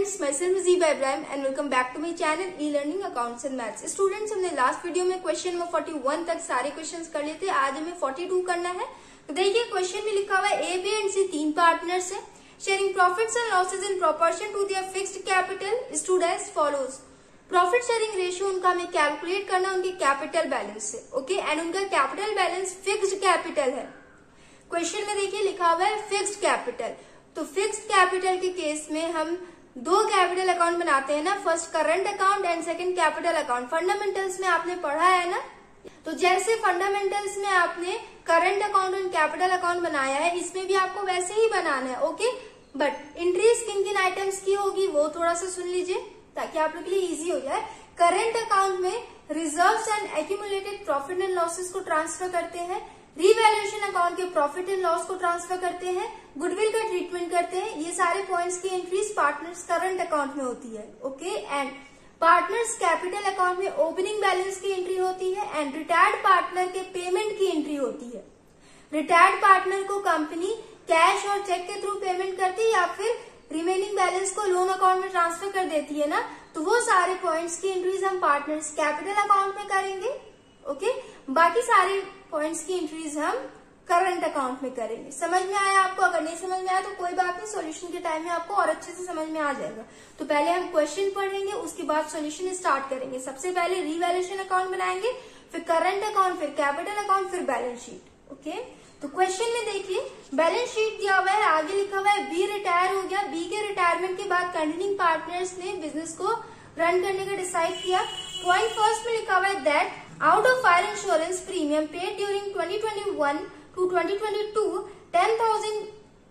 Friends, मैं self Zeeba Ibrahim and welcome back to my channel e learning accounts and maths. Students, हमने last video में question number 41 तक सारे questions कर लिए थे। आज हमें 42 करना है। तो देखिए, क्वेश्चन में लिखा हुआ है ए, बी एंड सी तीन पार्टनर्स है, sharing profits and losses in proportion to their fixed capital stood as follows. Profit sharing ratio उनका हमें कैलकुलेट करना उनके कैपिटल बैलेंस से, ओके, एंड उनका कैपिटल बैलेंस फिक्स्ड कैपिटल है। क्वेश्चन में देखिए लिखा हुआ है फिक्स्ड कैपिटल। तो फिक्स्ड कैपिटल के केस में हम दो कैपिटल अकाउंट बनाते हैं ना, first current account and second capital account. Fundamentals में आपने पढ़ा है ना। तो जैसे फंडामेंटल्स में आपने current account and capital account बनाया है, इसमें भी आपको वैसे ही बनाना है, ओके। बट एंट्रीज किन किन आइटम्स की होगी वो थोड़ा सा सुन लीजिए ताकि आप लोग के लिए इजी हो जाए। करंट अकाउंट में reserves and accumulated profit and losses को ट्रांसफर करते हैं, रीवैल्यूएशन अकाउंट के प्रॉफिट एंड लॉस को ट्रांसफर करते हैं, गुडविल का ट्रीटमेंट करते हैं। ये सारे पॉइंट्स की एंट्रीज पार्टनर्स करंट अकाउंट में होती है, okay. And partners capital account में ओपनिंग बैलेंस की एंट्री होती है एंड रिटायर्ड पार्टनर के पेमेंट की एंट्री होती है। रिटायर्ड पार्टनर को कंपनी कैश और चेक के थ्रू पेमेंट करती है या फिर रिमेनिंग बैलेंस को लोन अकाउंट में ट्रांसफर कर देती है ना। तो वो सारे पॉइंट्स की एंट्रीज हम पार्टनर्स कैपिटल अकाउंट में करेंगे, ओके। बाकी सारे पॉइंट्स की एंट्रीज हम करंट अकाउंट में करेंगे। समझ में आया आपको? अगर नहीं समझ में आया तो कोई बात नहीं, सॉल्यूशन के टाइम में आपको और अच्छे से समझ में आ जाएगा। तो पहले हम क्वेश्चन पढ़ेंगे, उसके बाद सॉल्यूशन स्टार्ट करेंगे। सबसे पहले रीवैल्यूएशन अकाउंट बनाएंगे, फिर करंट अकाउंट, फिर कैपिटल अकाउंट, फिर बैलेंस शीट, ओके। तो क्वेश्चन में देखिए बैलेंस शीट दिया हुआ है, आगे लिखा हुआ है बी रिटायर हो गया। बी के रिटायरमेंट के बाद कंटिन्यूइंग पार्टनर्स ने बिजनेस को रन करने का डिसाइड किया। पॉइंट फर्स्ट में लिखा हुआ है that out of fire insurance premium paid during 2021 to 2022, 10,000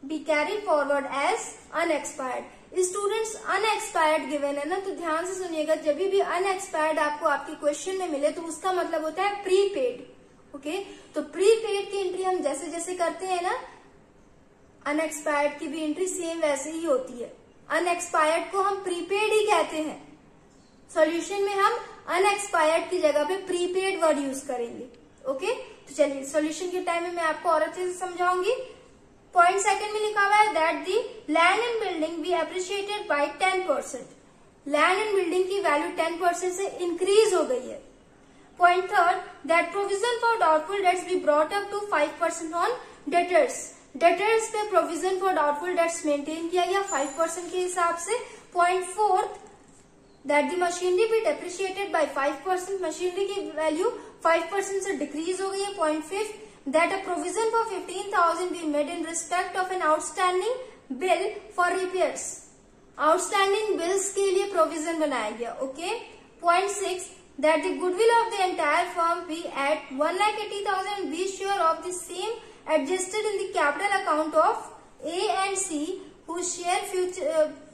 be carried forward as unexpired. Students, unexpired given है ना, तो ध्यान से सुनिएगा। जब भी अनएक्सपायर्ड आपको आपके क्वेश्चन में मिले तो उसका मतलब होता है प्रीपेड, ओके। तो प्रीपेड की एंट्री हम जैसे जैसे करते हैं ना, अनएक्सपायर्ड की भी एंट्री सेम वैसे ही होती है। अनएक्सपायर्ड को हम प्रीपेड ही कहते हैं। सॉल्यूशन में हम अनएक्सपायर्ड की जगह पे प्रीपेड वर्ड यूज करेंगे, ओके। तो चलिए सॉल्यूशन के टाइम में मैं आपको और अच्छे से समझाऊंगी। पॉइंट सेकंड में लिखा हुआ है that the land and building be appreciated by 10%। Land and building की वैल्यू 10% से इंक्रीज हो गई है। Point third that provision for doubtful debts be brought up to 5% on debtors. Debtors पे provision for doubtful debts maintain किया गया 5% के हिसाब से। Point fourth that the machinery be depreciated by 5%, machinery की वैल्यू 5% से डिक्रीज हो गई है। Point fifth that a provision for 15,000 be made in respect of an outstanding bill for repairs। Outstanding bills के लिए प्रोविजन बनाया गया, okay. Point six that the goodwill of the entire firm be at 1,80,000 be sure of the same adjusted in the capital account of A and C who share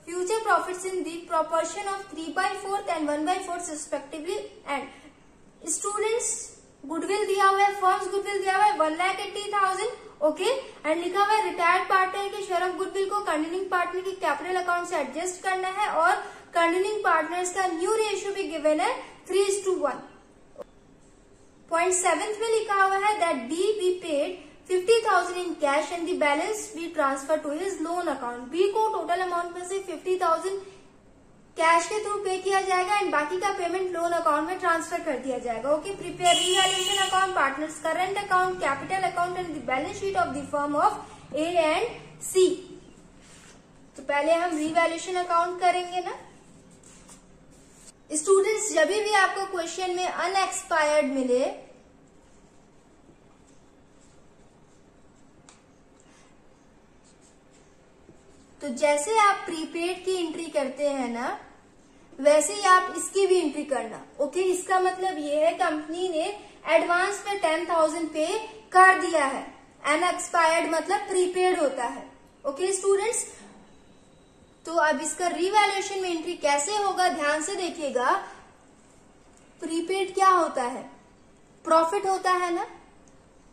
future profits in the proportion of 3/4 and 1/4 respectively। And students, goodwill दिया हुआ है, firms goodwill दिया हुआ है 1,80,000, okay. And लिखा हुआ है retired partner के शेयर ऑफ गुडविल को कंटिन्यूइंग पार्टनर के कैपिटल अकाउंट से एडजस्ट करना है और कंटिन्यूइंग पार्टनर्स का न्यू रेशियो भी गिवन है 3:1। पॉइंट सेवेंथ में लिखा हुआ है that D be paid 50,000 in cash and the balance be transfer to his loan account. B को टोटल अमाउंट में से 50,000 कैश के थ्रू पे किया जाएगा एंड बाकी का पेमेंट लोन अकाउंट में ट्रांसफर कर दिया जाएगा, okay. Prepare revaluation account, partners current account, capital account and the balance sheet of the firm of A and C. तो पहले हम रीवैल्यूएशन अकाउंट करेंगे ना। स्टूडेंट्स, जब भी आपको क्वेश्चन में अनएक्सपायर्ड मिले तो जैसे आप प्रीपेड की एंट्री करते हैं ना, वैसे ही आप इसकी भी एंट्री करना, ओके। इसका मतलब ये है कंपनी ने एडवांस में 10,000 पे कर दिया है। अनएक्सपायर्ड मतलब प्रीपेड होता है, ओके स्टूडेंट्स। तो अब इसका रीवैल्यूएशन में एंट्री कैसे होगा, ध्यान से देखिएगा। प्रीपेड क्या होता है? प्रॉफिट होता है ना।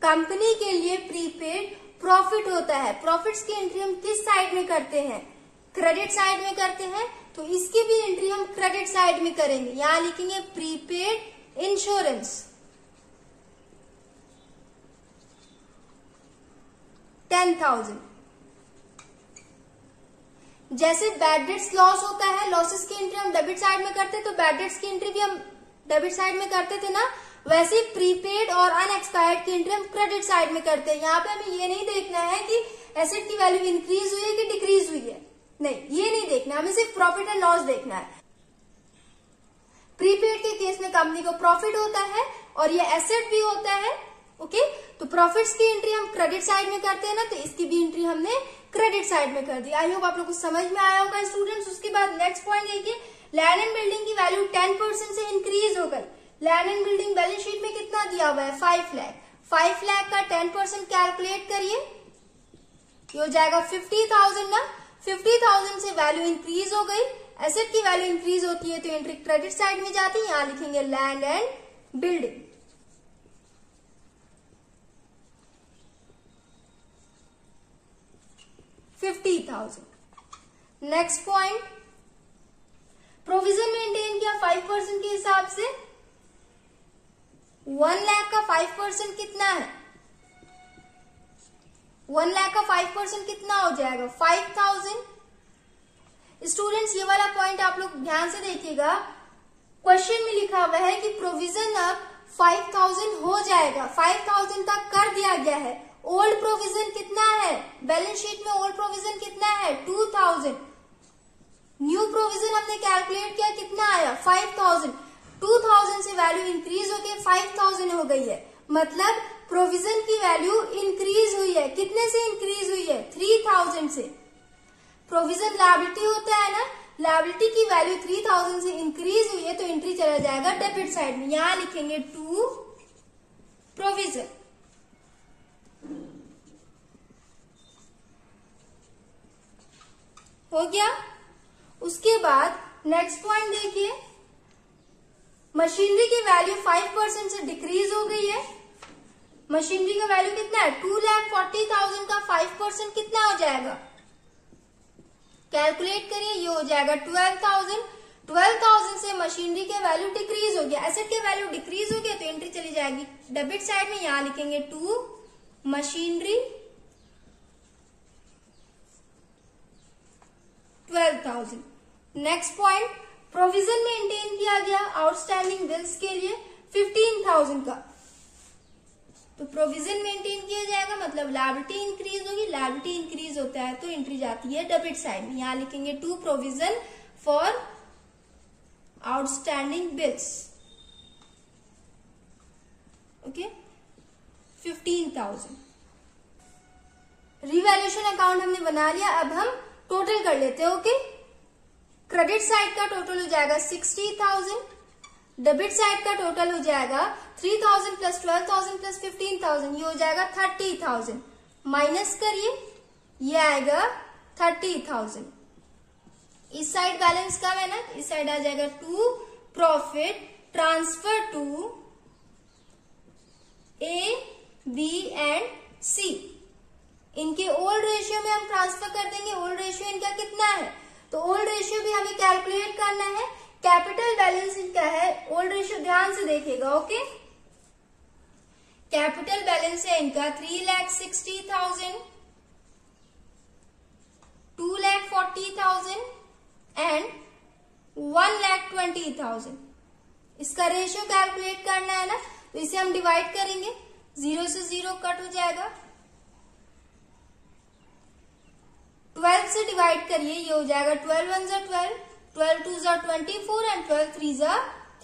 कंपनी के लिए प्रीपेड प्रॉफिट होता है। प्रॉफिट्स की एंट्री हम किस साइड में करते हैं? क्रेडिट साइड में करते हैं। तो इसकी भी एंट्री हम क्रेडिट साइड में करेंगे। यहां लिखेंगे प्रीपेड इंश्योरेंस 10,000। जैसे बैड डेट्स लॉस होता है, लॉसेस की एंट्री हम डेबिट साइड में करते, तो बैड डेट्स की एंट्री भी हम डेबिट साइड में करते थे ना, वैसे ही प्रीपेड और अनएक्सपायर्ड की एंट्री हम क्रेडिट साइड में करते हैं। यहाँ पे हमें ये नहीं देखना है कि एसेट की वैल्यू इंक्रीज हुई है कि डिक्रीज हुई है, नहीं, ये नहीं देखना, हमें सिर्फ प्रॉफिट एंड लॉस देखना है। प्रीपेड के केस में कंपनी को प्रॉफिट होता है और ये एसेट भी होता है। ओके, तो प्रॉफिट्स की एंट्री हम क्रेडिट साइड में करते हैं ना, तो इसकी भी एंट्री हमने क्रेडिट साइड में कर दी। आई होप आप लोग को समझ में आया होगा स्टूडेंट्स। उसके बाद नेक्स्ट पॉइंट देखिए, लैंड एंड बिल्डिंग की वैल्यू 10% से इंक्रीज हो गई। Land and building balance sheet में कितना दिया हुआ है, 5 लाख। 5 लाख का 10% कैलकुलेट करिए, ये हो जाएगा 50,000 ना। 50,000 से वैल्यू इंक्रीज हो गई, एसेट की वैल्यू इंक्रीज होती है तो एंट्री क्रेडिट साइड में जाती है। यहां लिखेंगे land and building. Next point, provision maintain किया 5% के हिसाब से। 1 लाख का 5% कितना है, 1 लाख का 5% कितना हो जाएगा, 5,000। स्टूडेंट्स ये वाला पॉइंट आप लोग ध्यान से देखिएगा, क्वेश्चन में लिखा हुआ है कि प्रोविजन अब 5,000 हो जाएगा, 5,000 तक कर दिया गया है। ओल्ड प्रोविजन कितना है, बैलेंस शीट में ओल्ड प्रोविजन कितना है, 2,000। न्यू प्रोविजन हमने कैलकुलेट किया, कितना आया, 5,000। 2,000 से वैल्यू इंक्रीज होके 5,000 हो गई है, मतलब प्रोविजन की वैल्यू इंक्रीज हुई है। कितने से इंक्रीज हुई है, 3,000 से। प्रोविजन लायबिलिटी होता है ना, लायबिलिटी की वैल्यू 3,000 से इंक्रीज हुई है तो एंट्री चला जाएगा डेबिट साइड में। यहां लिखेंगे टू प्रोविजन। हो गया। उसके बाद नेक्स्ट पॉइंट देखिए, मशीनरी की वैल्यू 5% से डिक्रीज हो गई है। मशीनरी का वैल्यू कितना है, 2,40,000 का 5% कितना हो जाएगा, कैलकुलेट करिए, ये हो जाएगा 12,000। 12,000 से मशीनरी के वैल्यू डिक्रीज हो गया, एसेट के वैल्यू डिक्रीज हो गया तो एंट्री चली जाएगी डेबिट साइड में। यहां लिखेंगे to machinery 12,000। Next point, provision maintain किया गया आउटस्टैंडिंग बिल्स के लिए 15,000 का, तो प्रोविजन मेंटेन किया जाएगा, मतलब लायबिलिटी इंक्रीज होगी। लायबिलिटी इंक्रीज होता है तो एंट्री जाती है डेबिट साइड में। यहां लिखेंगे to provision for outstanding bills. Okay, 15,000। Revaluation account हमने बना लिया, अब हम टोटल कर लेते हैं। ओके, क्रेडिट साइड का टोटल हो जाएगा 60,000, डेबिट साइड का टोटल हो जाएगा 3,000 प्लस 12,000 प्लस 15,000, ये हो जाएगा 30,000। माइनस करिए, ये आएगा 30,000। इस साइड बैलेंस कम है ना, इस साइड आ जाएगा to profit transfer to A, B and C. इनके ओल्ड रेशियो में हम ट्रांसफर कर देंगे। ओल्ड रेशियो इनका कितना है, तो ओल्ड रेशियो भी हमें कैलकुलेट करना है। कैपिटल बैलेंस इनका है, ओल्ड रेशियो ध्यान से देखिएगा। ओके, कैपिटल बैलेंस है इनका 3,60,000, 2,40,000 एंड 1,20,000। इसका रेशियो कैलकुलेट करना है ना, तो इसे हम डिवाइड करेंगे, 0 से 0 कट हो जाएगा। 12 से डिवाइड करिए, ये हो जाएगा 12 1 = 12, 12 2 = 24 एंड 12 3 =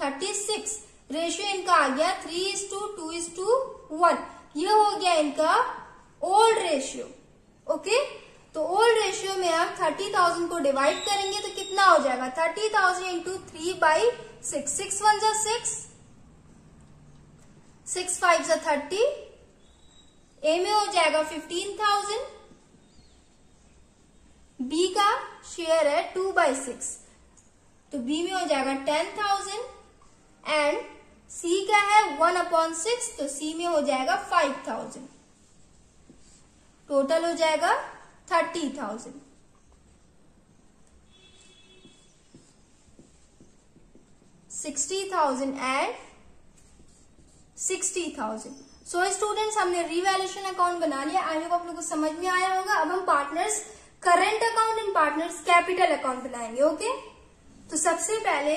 36। रेशियो इनका आ गया 3:2:1। ये हो गया इनका ओल्ड रेशियो। ओके, तो ओल्ड रेशियो में हम 30,000 को डिवाइड करेंगे तो कितना हो जाएगा, 30,000 इंटू 3/6। 6 1 = 6, 6 5 = 30। ए में हो जाएगा 15,000। बी का शेयर है 2/6, तो बी में हो जाएगा 10,000 एंड सी का है 1/6, तो सी में हो जाएगा 5,000। टोटल हो जाएगा 30,000। 60,000 एंड 60,000। सो स्टूडेंट्स, हमने रिवैल्यूएशन अकाउंट बना लिया। आई होप आप लोगों को समझ में आया होगा। अब हम partners current account and partners capital account बनाएंगे। ओके, तो सबसे पहले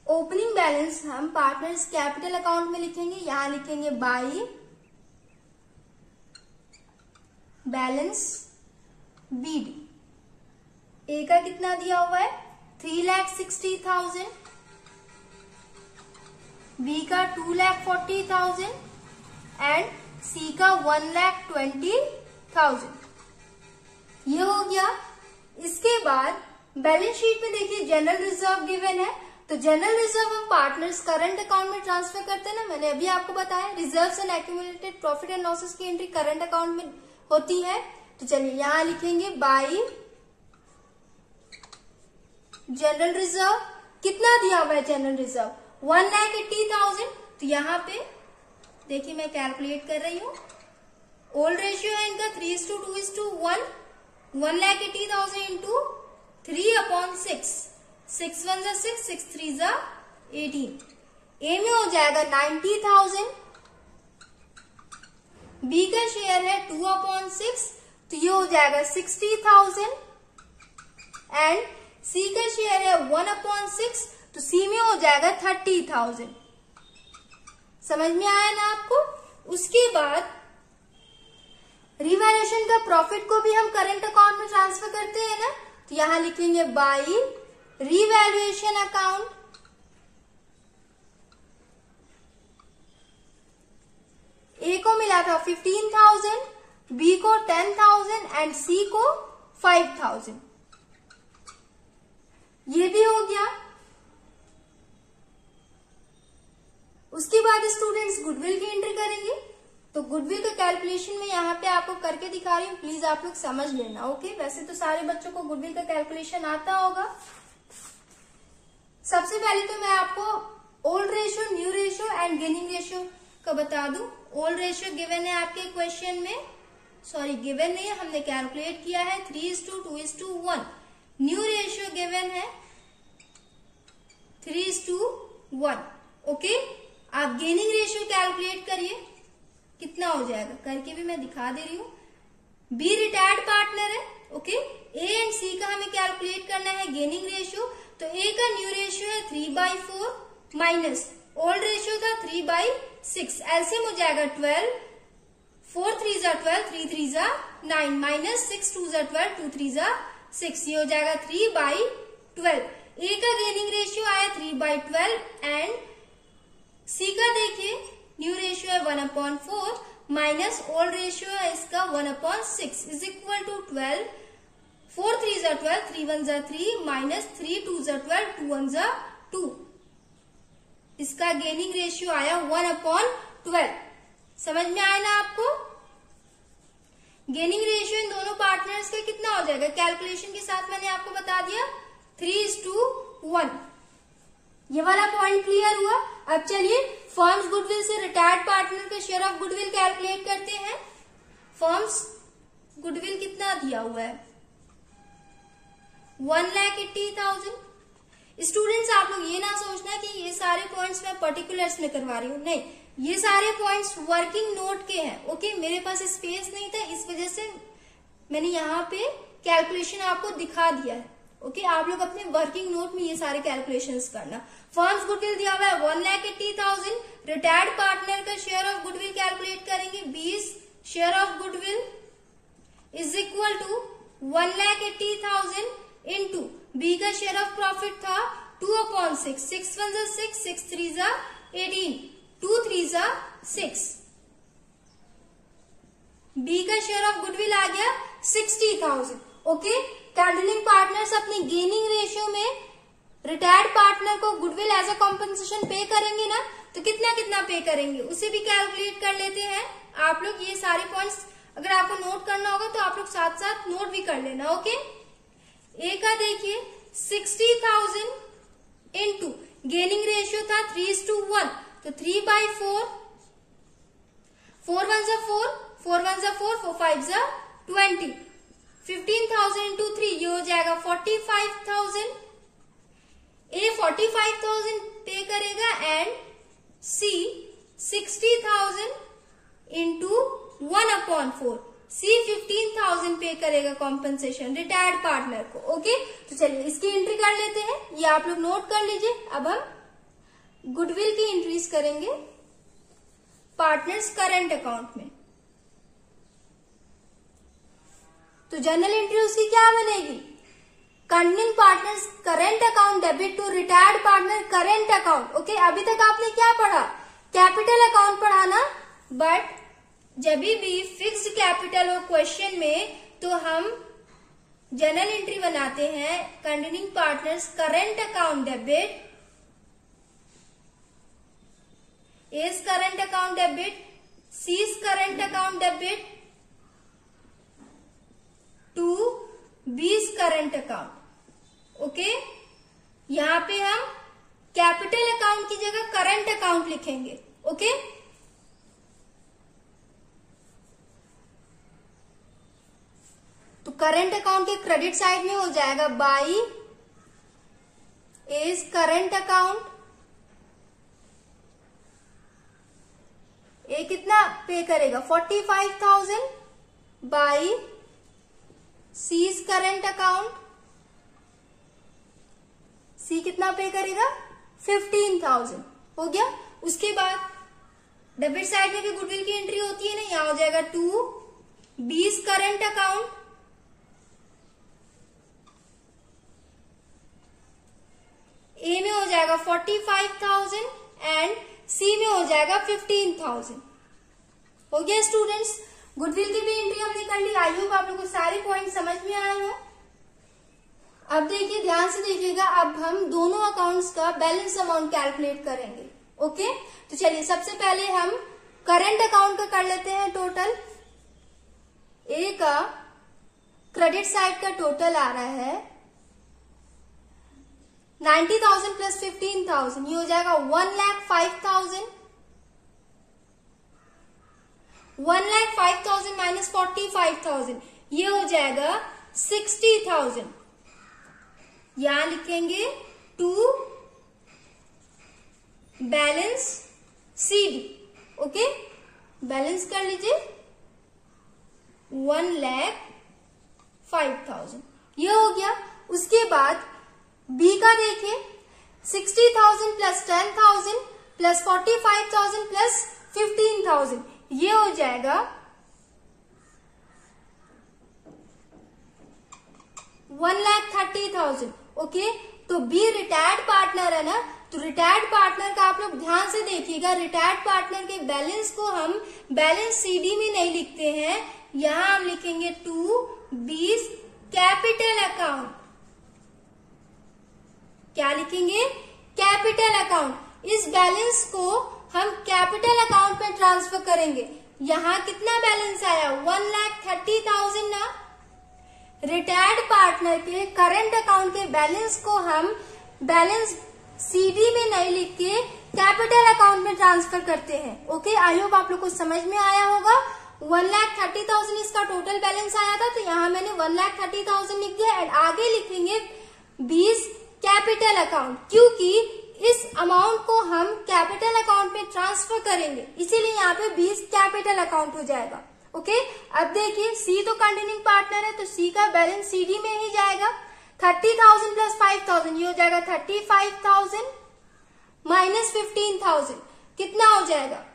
ओपनिंग बैलेंस हम पार्टनर्स कैपिटल अकाउंट में लिखेंगे। यहां लिखेंगे बाई बैलेंस बीडी। ए का कितना दिया हुआ है 3,60,000, बी का 2,40,000 एंड सी का 1,20,000। ये हो गया। इसके बाद बैलेंस शीट में देखिए जनरल रिजर्व गिवन है, तो जनरल रिजर्व हम पार्टनर्स करंट अकाउंट में ट्रांसफर करते हैं ना, मैंने अभी आपको बताया। Reserves and accumulated profit and losses की एंट्री करंट अकाउंट में होती है। तो चलिए यहां लिखेंगे बाई जनरल रिजर्व। कितना दिया हुआ है जनरल रिजर्व 1,80,000। तो यहाँ पे देखिए मैं कैलकुलेट कर रही हूँ। ओल्ड रेशियो है इनका 3:2:1। 1,80,000 इंटू 3/6। 6 1 जा 6, 6 3 जा 18। ए में हो जाएगा 90,000। बी का शेयर है 2/6, तो ये हो जाएगा 60,000 एंड सी का शेयर है 1/6, तो सी में हो जाएगा 30,000। समझ में आया ना आपको। उसके बाद रिवैल्यूएशन का प्रॉफिट को भी हम करंट अकाउंट में ट्रांसफर करते हैं ना, तो यहां लिखेंगे बाई रिवैल्यूएशन अकाउंट। ए को मिला था 15,000, बी को 10,000 एंड सी को 5,000। ये भी हो गया। उसके बाद स्टूडेंट्स गुडविल की एंट्री करेंगे। तो गुडविल का कैलकुलेशन में यहाँ पे आपको करके दिखा रही हूँ, प्लीज आप लोग समझ लेना। ओके, वैसे तो सारे बच्चों को गुडविल का कैलकुलेशन आता होगा। सबसे पहले तो मैं आपको old ratio, new ratio and gaining ratio का बता दूं। ओल्ड रेशियो गिवन है आपके क्वेश्चन में, सॉरी गिवन नहीं है, हमने कैलकुलेट किया है 3:2:1। न्यू रेशियो गिवन है 3:1। ओके, आप गेनिंग रेशियो कैलकुलेट करिए कितना हो जाएगा, करके भी मैं दिखा दे रही हूँ। बी रिटायर्ड पार्टनर है। ओके, ए एंड सी का हमें कैलकुलेट करना है गेनिंग रेशियो। तो ए का न्यू रेशियो है 3/4 माइनस ओल्ड रेशियो था 3/6। एलसीएम हो जाएगा 12। 4 3 जा 12, 3 3 जा 9 माइनस 6 2 जा 12, 2 3 जा 6। ये हो जाएगा 3/12। ए का गेनिंग रेशियो आया 3/12 एंड सी का देखिए न्यू रेशियो है 1/4 माइनस ओल्ड रेशियो है इसका 1/6 इज इक्वल टू 12। 4 3 जा 12, 3 1 जा 3 माइनस 3 2 जा 12, 2 1 जा 2। इसका गेनिंग रेशियो आया 1/12। समझ में आया ना आपको। गेनिंग रेशियो इन दोनों पार्टनर्स का कितना हो जाएगा, कैलकुलेशन के साथ मैंने आपको बता दिया 3:1। ये वाला पॉइंट क्लियर हुआ। अब चलिए फर्म्स गुडविल से रिटायर्ड पार्टनर का शेयर ऑफ गुडविल कैलकुलेट करते हैं। फर्म्स गुडविल कितना दिया हुआ है 1,80,000। स्टूडेंट्स आप लोग ये ना सोचना कि ये सारे पॉइंट्स मैं पर्टिकुलर्स में करवा रही हूँ, नहीं, ये सारे पॉइंट्स वर्किंग नोट के हैं। ओके, मेरे पास स्पेस नहीं था, इस वजह से मैंने यहाँ पे कैलकुलेशन आपको दिखा दिया है। ओके, आप लोग अपने वर्किंग नोट में ये सारे कैलकुलेशंस करना। फर्म्स गुडविल दिया हुआ है 1,80,000। रिटायर्ड पार्टनर का शेयर ऑफ गुडविल कैलकुलेट करेंगे। 20 share of goodwill is equal to 1,80,000 into B का शेयर ऑफ प्रॉफिट था 2/6। 6 1 जा 6, 6 3 जा 18, 2 3 जा 6। बी का शेयर ऑफ गुडविल आ गया 60,000। ओके, कंट्रोलिंग पार्टनर्स अपनी गेनिंग रेशियो में रिटायर्ड पार्टनर को गुडविल एज अ कॉम्पनसेशन पे करेंगे ना, तो कितना कितना पे करेंगे उसे भी कैलकुलेट कर लेते हैं। आप लोग ये सारे पॉइंट्स अगर आपको नोट करना होगा तो आप लोग साथ साथ नोट भी कर लेना। ओके, ए का देखिए 60,000 इंटू गेनिंग रेशियो था 3:1, तो 3/4। 4 1 जा 4, 4 1 जा 4, 4 5 जा 20। 15,000 इंटू 3 ये हो जाएगा 45,000। ए 45,000 पे करेगा एंड सी 60,000 इंटू 1/4। सी 15,000 पे करेगा कॉम्पनसेशन रिटायर्ड पार्टनर को। ओके, तो चलिए इसकी एंट्री कर लेते हैं, ये आप लोग नोट कर लीजिए। अब हम गुडविल की एंट्रीज करेंगे पार्टनर्स करंट अकाउंट में। तो जनरल एंट्री उसकी क्या बनेगी, continuing partners current account debit to retired partner current account. Okay, अभी तक आपने क्या पढ़ा, कैपिटल अकाउंट पढ़ा ना, बट जब भी फिक्स्ड कैपिटल हो क्वेश्चन में तो हम जनरल एंट्री बनाते हैं continuing partners current account debit A's current account debit c's current account debit to b's current account. Okay, यहां पे हम कैपिटल अकाउंट की जगह करंट अकाउंट लिखेंगे। ओके, तो करंट अकाउंट के क्रेडिट साइड में हो जाएगा by A's current account. A कितना पे करेगा 45,000 by C's current account, C कितना पे करेगा 15,000। हो गया। उसके बाद डेबिट साइड में भी गुडविल की एंट्री होती है ना, यहां हो जाएगा टू बी's करंट अकाउंट, ए में हो जाएगा 45,000 एंड सी में हो जाएगा 15,000। हो गया स्टूडेंट्स, गुडविल की भी एंट्री हमने कर ली। आई होप आप लोगों को सारे पॉइंट समझ में आए हो। अब देखिए, ध्यान से देखिएगा, अब हम दोनों अकाउंट्स का बैलेंस अमाउंट कैलकुलेट करेंगे। ओके, तो चलिए सबसे पहले हम करंट अकाउंट का कर लेते हैं टोटल। ए का क्रेडिट साइड का टोटल आ रहा है 90,000 प्लस 15,000, ये हो जाएगा 1,05,000। 1,05,000 माइनस 45,000, ये हो जाएगा 60,000। यहां लिखेंगे to balance CD. Okay, balance कर लीजिए 1,05,000, ये हो गया। उसके बाद बी का देखिए 60,000 प्लस 10,000 प्लस 45,000 प्लस 15,000, ये हो जाएगा 1,30,000। ओके, तो बी रिटायर्ड पार्टनर है ना, तो रिटायर्ड पार्टनर का आप लोग ध्यान से देखिएगा, रिटायर्ड पार्टनर के बैलेंस को हम बैलेंस सीडी में नहीं लिखते हैं, यहां हम लिखेंगे टू बी's कैपिटल अकाउंट। क्या लिखेंगे, कैपिटल अकाउंट। इस बैलेंस को हम कैपिटल अकाउंट में ट्रांसफर करेंगे। यहां कितना बैलेंस आया 1,30,000 ना, रिटायर्ड पार्टनर के करंट अकाउंट के बैलेंस को हम बैलेंस सीडी में नहीं लिख के कैपिटल अकाउंट में ट्रांसफर करते हैं। ओके, आई होप आप लोग को समझ में आया होगा। 1,30,000 इसका टोटल बैलेंस आया था, तो यहां मैंने 1,30,000 लिख दिया एंड आगे लिखेंगे 20 कैपिटल अकाउंट, क्योंकि इस अमाउंट को हम कैपिटल अकाउंट में ट्रांसफर करेंगे, इसीलिए यहाँ पे 20 कैपिटल अकाउंट हो जाएगा। ओके, अब देखिए सी तो कंटिन्यूइंग पार्टनर है, तो सी का बैलेंस सीडी में ही जाएगा। 30,000 प्लस 5,000, ये हो जाएगा 35,000 माइनस 15,000, कितना हो जाएगा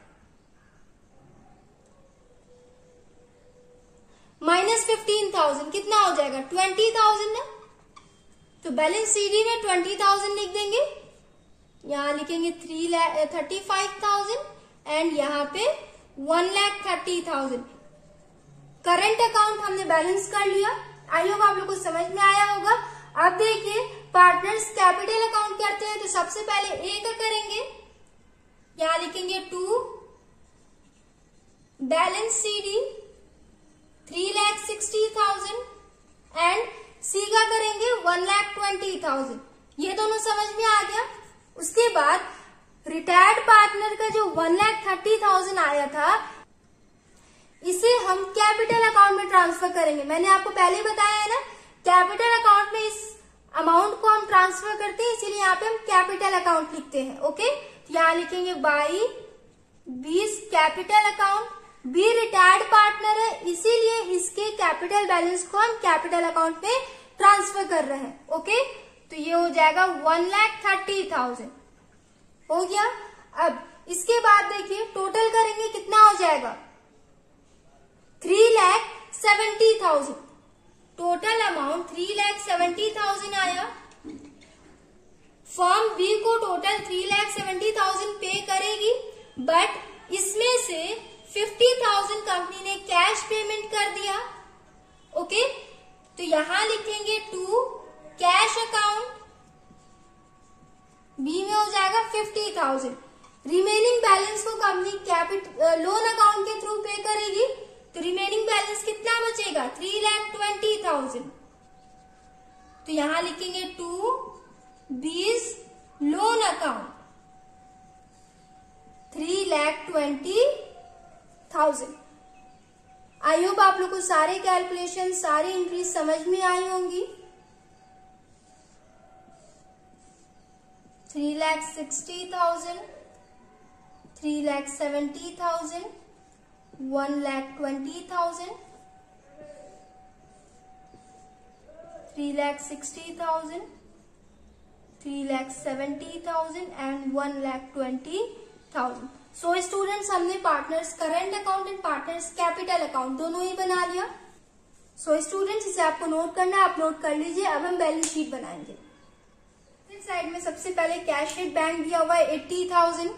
माइनस 15,000, कितना हो जाएगा 20,000 ना, तो बैलेंस सीडी में 20,000 लिख देंगे, यहां लिखेंगे 35,000 एंड यहां पे 1,30,000। करंट अकाउंट हमने बैलेंस कर लिया। आई होप आप लोग को समझ में आया होगा। अब देखिए पार्टनर्स कैपिटल अकाउंट करते हैं, तो सबसे पहले ए का करेंगे, यहां लिखेंगे टू बैलेंस सीडी 3,60,000 एंड सी का करेंगे 1,20,000। ये दोनों समझ में आ गया। उसके बाद रिटायर्ड पार्टनर का जो 1,30,000 आया था, इसे हम कैपिटल अकाउंट में ट्रांसफर करेंगे। मैंने आपको पहले ही बताया है ना, कैपिटल अकाउंट में इस अमाउंट को हम ट्रांसफर करते हैं, इसीलिए यहाँ पे हम कैपिटल अकाउंट लिखते हैं। ओके, यहाँ लिखेंगे by 20 capital account B retired partner है, इसीलिए इसके कैपिटल बैलेंस को हम कैपिटल अकाउंट में ट्रांसफर कर रहे हैं। ओके, तो ये हो जाएगा 1,30,000 हो गया। अब इसके बाद देखिए टोटल करेंगे कितना हो जाएगा 3,70,000। टोटल अमाउंट 3,70,000 आया। फर्म बी को टोटल 3,70,000 पे करेगी, बट इसमें से 50,000 कंपनी ने कैश पेमेंट कर दिया। ओके, तो यहां लिखेंगे टू कैश अकाउंट, बी में हो जाएगा 50,000। रिमेनिंग बैलेंस को कंपनी लोन अकाउंट के थ्रू पे करेगी, तो रिमेनिंग बैलेंस कितना बचेगा 3,20,000। तो यहां लिखेंगे टू बीज लोन अकाउंट 3,20,000। आई होप आप लोग को सारे कैलकुलेशन, सारी एंट्रीज समझ में आई होंगी। 3,60,000, 3,70,000, 1,20,000, 3,60,000, 3,70,000 एंड 1,20,000। सो स्टूडेंट्स, हमने partners current account and partners capital account दोनों ही बना लिया। सो स्टूडेंट्स, इसे आपको नोट करना है, आप नोट कर लीजिए। अब हम बैलेंस शीट बनाएंगे। इस साइड में सबसे पहले कैश एट बैंक दिया हुआ है 80,000।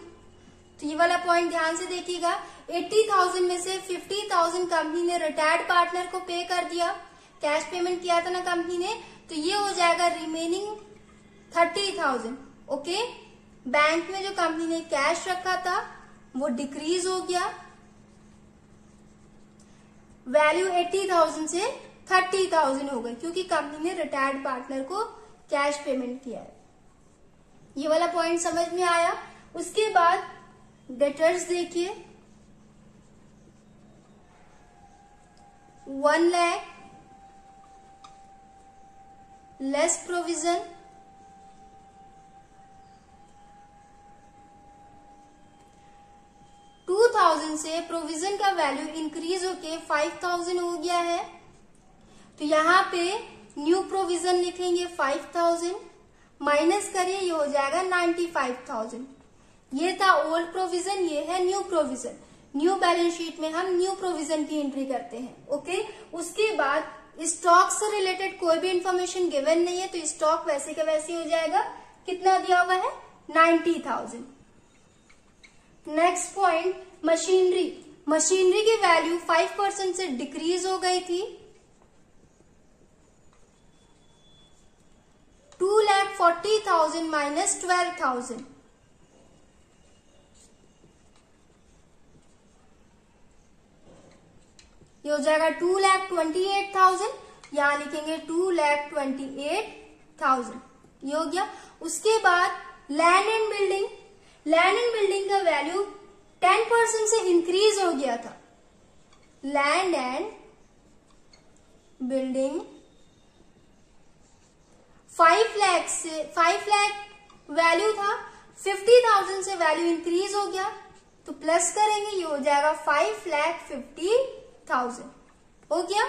तो ये वाला पॉइंट ध्यान से देखिएगा। 80,000 में से 50,000 कंपनी ने रिटायर्ड पार्टनर को पे कर दिया, कैश पेमेंट किया था ना कंपनी ने, तो ये हो जाएगा रिमेनिंग 30,000। ओके, बैंक में जो कंपनी ने कैश रखा था वो डिक्रीज हो गया, वैल्यू 80,000 से 30,000 हो गई, क्योंकि कंपनी ने रिटायर्ड पार्टनर को कैश पेमेंट किया है। ये वाला पॉइंट समझ में आया। उसके बाद डेटर्स देखिए, 1 लाख लेस प्रोविजन, से प्रोविजन का वैल्यू इंक्रीज होके 5,000 हो गया है। तो यहाँ पे न्यू प्रोविजन लिखेंगे 5,000, माइनस करिए, ये हो जाएगा 95,000। ये था ओल्ड प्रोविजन, ये है new provision. New balance sheet में हम न्यू प्रोविजन की एंट्री करते हैं। ओके, उसके बाद स्टॉक से रिलेटेड कोई भी इंफॉर्मेशन गिवन नहीं है, तो स्टॉक वैसे का वैसे हो जाएगा। कितना दिया हुआ है 90,000। Next point machinery. मशीनरी की वैल्यू 5% से डिक्रीज हो गई थी। 2,40,000 माइनस 12,000, ये हो जाएगा 2,28,000। यहां लिखेंगे 2,28,000, ये हो गया। उसके बाद land and building. Land and building का वैल्यू 10% से इंक्रीज हो गया था। Land and building 5 lakh value था, 50,000 से वैल्यू इंक्रीज हो गया, तो प्लस करेंगे, ये हो जाएगा 5,50,000 हो गया।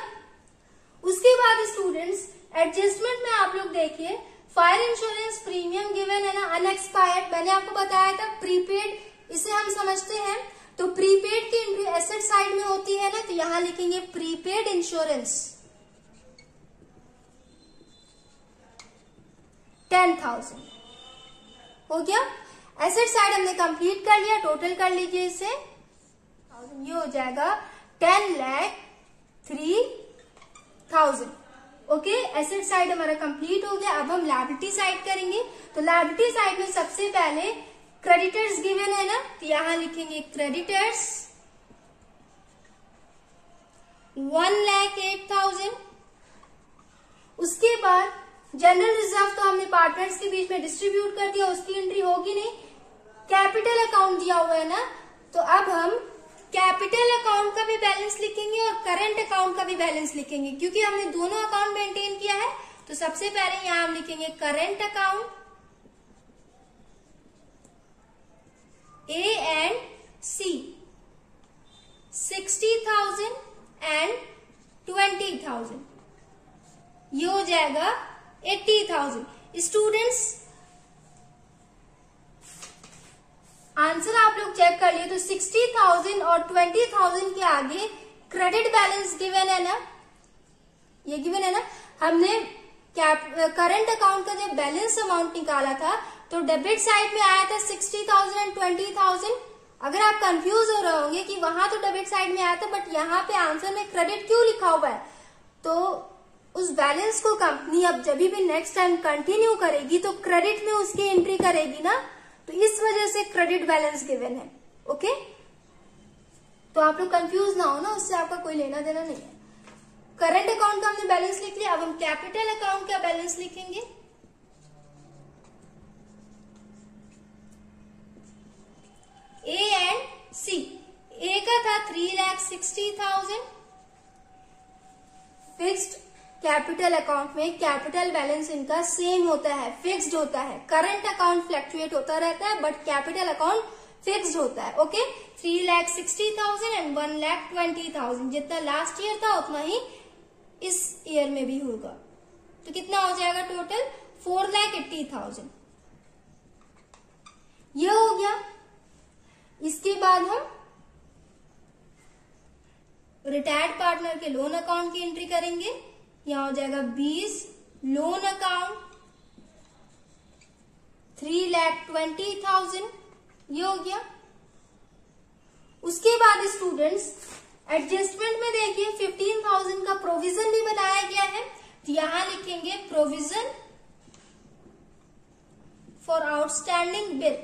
उसके बाद स्टूडेंट्स एडजस्टमेंट में आप लोग देखिए, फायर इंश्योरेंस प्रीमियम गिवन है ना अनएक्सपायर्ड, मैंने आपको बताया था प्रीपेड, इसे हम समझते हैं। तो प्रीपेड की एंट्री एसेट साइड में होती है ना, तो यहां लिखेंगे प्रीपेड इंश्योरेंस 10,000 हो गया। एसेट साइड हमने कंप्लीट कर लिया, टोटल कर लीजिए इसे, ये हो जाएगा 10,03,000। ओके, एसेट साइड हमारा कंप्लीट हो गया। अब हम लायबिलिटी साइड करेंगे। तो लायबिलिटी साइड में सबसे पहले क्रेडिटर्स गिवन है ना, तो यहां लिखेंगे क्रेडिटर्स 1,08,000। उसके बाद जनरल रिजर्व तो हमने पार्टनर्स के बीच में डिस्ट्रीब्यूट कर दिया, उसकी एंट्री होगी नहीं। कैपिटल अकाउंट दिया हुआ है ना, तो अब हम कैपिटल अकाउंट का भी बैलेंस लिखेंगे और करंट अकाउंट का भी बैलेंस लिखेंगे, क्योंकि हमने दोनों अकाउंट मेंटेन किया है। तो सबसे पहले यहां हम लिखेंगे current account A and C 60,000 and 20,000, ये हो जाएगा 80,000। स्टूडेंट्स आंसर आप लोग चेक कर लिए तो 60,000 और 20,000 के आगे क्रेडिट बैलेंस गिवन है ना, ये गिवन है ना। हमने करंट अकाउंट का जब बैलेंस अमाउंट निकाला था तो डेबिट साइड में आया था 60,000 एंड 20,000। अगर आप कंफ्यूज हो रहे होंगे कि वहां तो डेबिट साइड में आया था बट यहाँ पे आंसर में क्रेडिट क्यों लिखा हुआ है, तो उस बैलेंस को कंपनी अब जब भी नेक्स्ट टाइम कंटिन्यू करेगी तो क्रेडिट में उसकी एंट्री करेगी ना, तो इस वजह से क्रेडिट बैलेंस गिवन है। ओके, तो आप लोग कंफ्यूज ना हो ना, उससे आपका कोई लेना देना नहीं है। करंट अकाउंट का हमने बैलेंस लिख लिया, अब हम कैपिटल अकाउंट का बैलेंस लिखेंगे। ए एंड सी, ए का था 3,60,000 फिक्स्ड। कैपिटल अकाउंट में कैपिटल बैलेंस इनका सेम होता है, फिक्स्ड होता है। करंट अकाउंट फ्लक्चुएट होता रहता है बट कैपिटल अकाउंट फिक्स्ड होता है। ओके, 3,60,000 एंड 1,20,000, जितना लास्ट ईयर था उतना ही इस ईयर में भी होगा, तो कितना हो जाएगा टोटल 4,80,000। ये हो गया। इसके बाद हम रिटायर्ड पार्टनर के लोन अकाउंट की एंट्री करेंगे। यहां हो जाएगा 20 लोन अकाउंट 3,20,000, ये हो गया। उसके बाद स्टूडेंट्स एडजस्टमेंट में देखिए 15,000 का प्रोविजन भी बनाया गया है, तो यहां लिखेंगे प्रोविजन फॉर आउटस्टैंडिंग बिल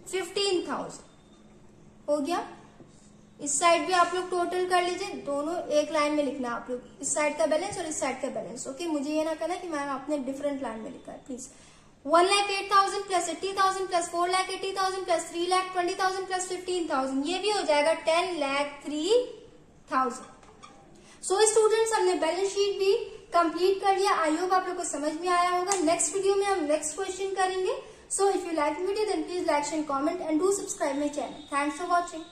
15,000 हो गया। इस साइड भी आप लोग टोटल कर लीजिए, दोनों एक लाइन में लिखना आप लोग, इस साइड का बैलेंस और इस साइड का बैलेंस। ओके, मुझे ये ना कहना कि मैम आपने डिफरेंट लाइन में लिखा है, please. 1,08,000 plus 80,000 plus 4,80,000 plus 3,20,000 plus 15,000, ये भी हो जाएगा 10,03,000। सो स्टूडेंट्स हमने बैलेंस शीट भी कंप्लीट कर लिया। आई होप आप लोग को समझ में आया होगा। नेक्स्ट वीडियो में हम नेक्स्ट क्वेश्चन करेंगे। So if you like video then please like share comment and do subscribe my channel. Thanks for watching.